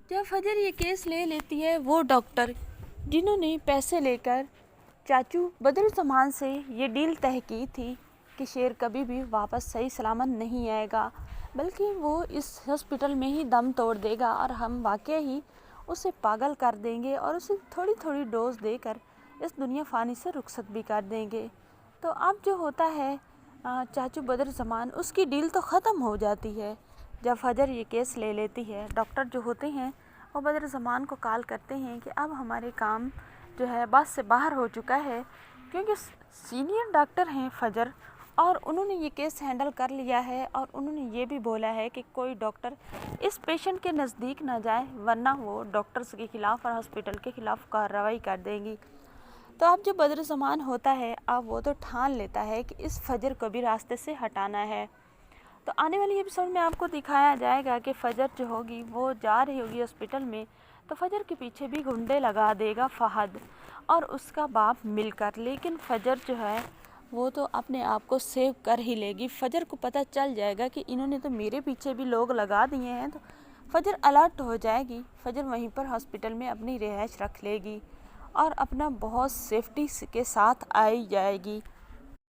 जब फजर ये केस ले लेती है, वो डॉक्टर जिन्होंने पैसे लेकर चाचू बदरुज़्ज़मान से ये डील तय की थी कि शेर कभी भी वापस सही सलामत नहीं आएगा, बल्कि वो इस हॉस्पिटल में ही दम तोड़ देगा और हम वाकई ही उसे पागल कर देंगे और उसे थोड़ी थोड़ी डोज देकर इस दुनिया फ़ानी से रुखसत भी कर देंगे। तो अब जो होता है चाचू बदरुज़्ज़मान, उसकी डील तो ख़त्म हो जाती है जब फजर ये केस ले लेती है। डॉक्टर जो होते हैं वो बदरुज़्ज़मान को कॉल करते हैं कि अब हमारे काम जो है बस से बाहर हो चुका है, क्योंकि सीनियर डॉक्टर हैं फजर और उन्होंने ये केस हैंडल कर लिया है और उन्होंने ये भी बोला है कि कोई डॉक्टर इस पेशेंट के नज़दीक ना जाए, वरना वो डॉक्टर्स के ख़िलाफ़ और हॉस्पिटल के ख़िलाफ़ कार्रवाई कर देंगी। तो अब जो बदरुज़्ज़मान होता है, अब वो तो ठान लेता है कि इस फजर को भी रास्ते से हटाना है। तो आने वाली एपिसोड में आपको दिखाया जाएगा कि फजर जो होगी वो जा रही होगी हॉस्पिटल में, तो फजर के पीछे भी गुंडे लगा देगा फहद और उसका बाप मिलकर। लेकिन फजर जो है वो तो अपने आप को सेव कर ही लेगी। फजर को पता चल जाएगा कि इन्होंने तो मेरे पीछे भी लोग लगा दिए हैं, तो फजर अलर्ट हो जाएगी। फजर वहीं पर हॉस्पिटल में अपनी रिहाइश रख लेगी और अपना बहुत सेफ्टी के साथ आई जाएगी।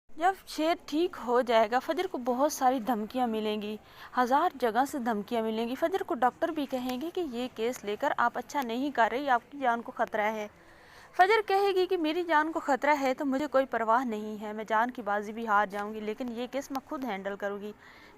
जब शेर ठीक हो जाएगा, फजर को बहुत सारी धमकियां मिलेंगी, 1000 जगह से धमकियां मिलेंगी। फजर को डॉक्टर भी कहेंगे कि ये केस लेकर आप अच्छा नहीं कर रही, आपकी जान को ख़तरा है। फजर कहेगी कि मेरी जान को ख़तरा है तो मुझे कोई परवाह नहीं है, मैं जान की बाजी भी हार जाऊंगी, लेकिन ये केस मैं खुद हैंडल करूंगी।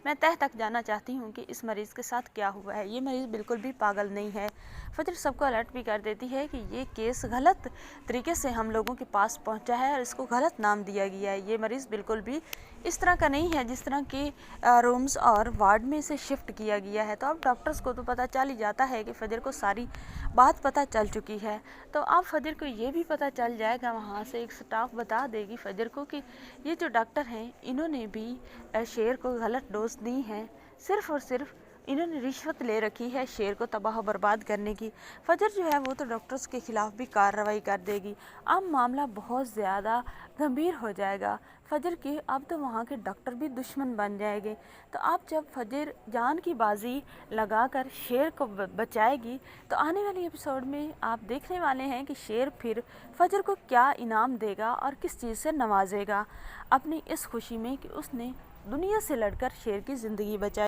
मैं तह तक जाना चाहती हूँ कि इस मरीज़ के साथ क्या हुआ है। ये मरीज़ बिल्कुल भी पागल नहीं है। फजर सबको अलर्ट भी कर देती है कि ये केस गलत तरीके से हम लोगों के पास पहुँचा है और इसको गलत नाम दिया गया है। ये मरीज़ बिल्कुल भी इस तरह का नहीं है जिस तरह के रूम्स और वार्ड में से शिफ्ट किया गया है। तो अब डॉक्टर्स को तो पता चल ही जाता है कि फजर को सारी बात पता चल चुकी है। तो अब फजर को ये भी पता चल जाएगा, वहाँ से एक स्टाफ बता देगी फजर को कि ये जो डॉक्टर हैं इन्होंने भी शेर को गलत डोज दी हैं, सिर्फ़ और सिर्फ इन्होंने रिश्वत ले रखी है शेर को तबाह बर्बाद करने की। फजर जो है वो तो डॉक्टर्स के ख़िलाफ़ भी कार्रवाई कर देगी। अब मामला बहुत ज़्यादा गंभीर हो जाएगा। फजर के अब तो वहाँ के डॉक्टर भी दुश्मन बन जाएंगे। तो अब जब फजर जान की बाजी लगाकर शेर को बचाएगी, तो आने वाली एपिसोड में आप देखने वाले हैं कि शेर फिर फजर को क्या इनाम देगा और किस चीज़ से नवाजेगा, अपनी इस खुशी में कि उसने दुनिया से लड़कर शेर की ज़िंदगी बचाई।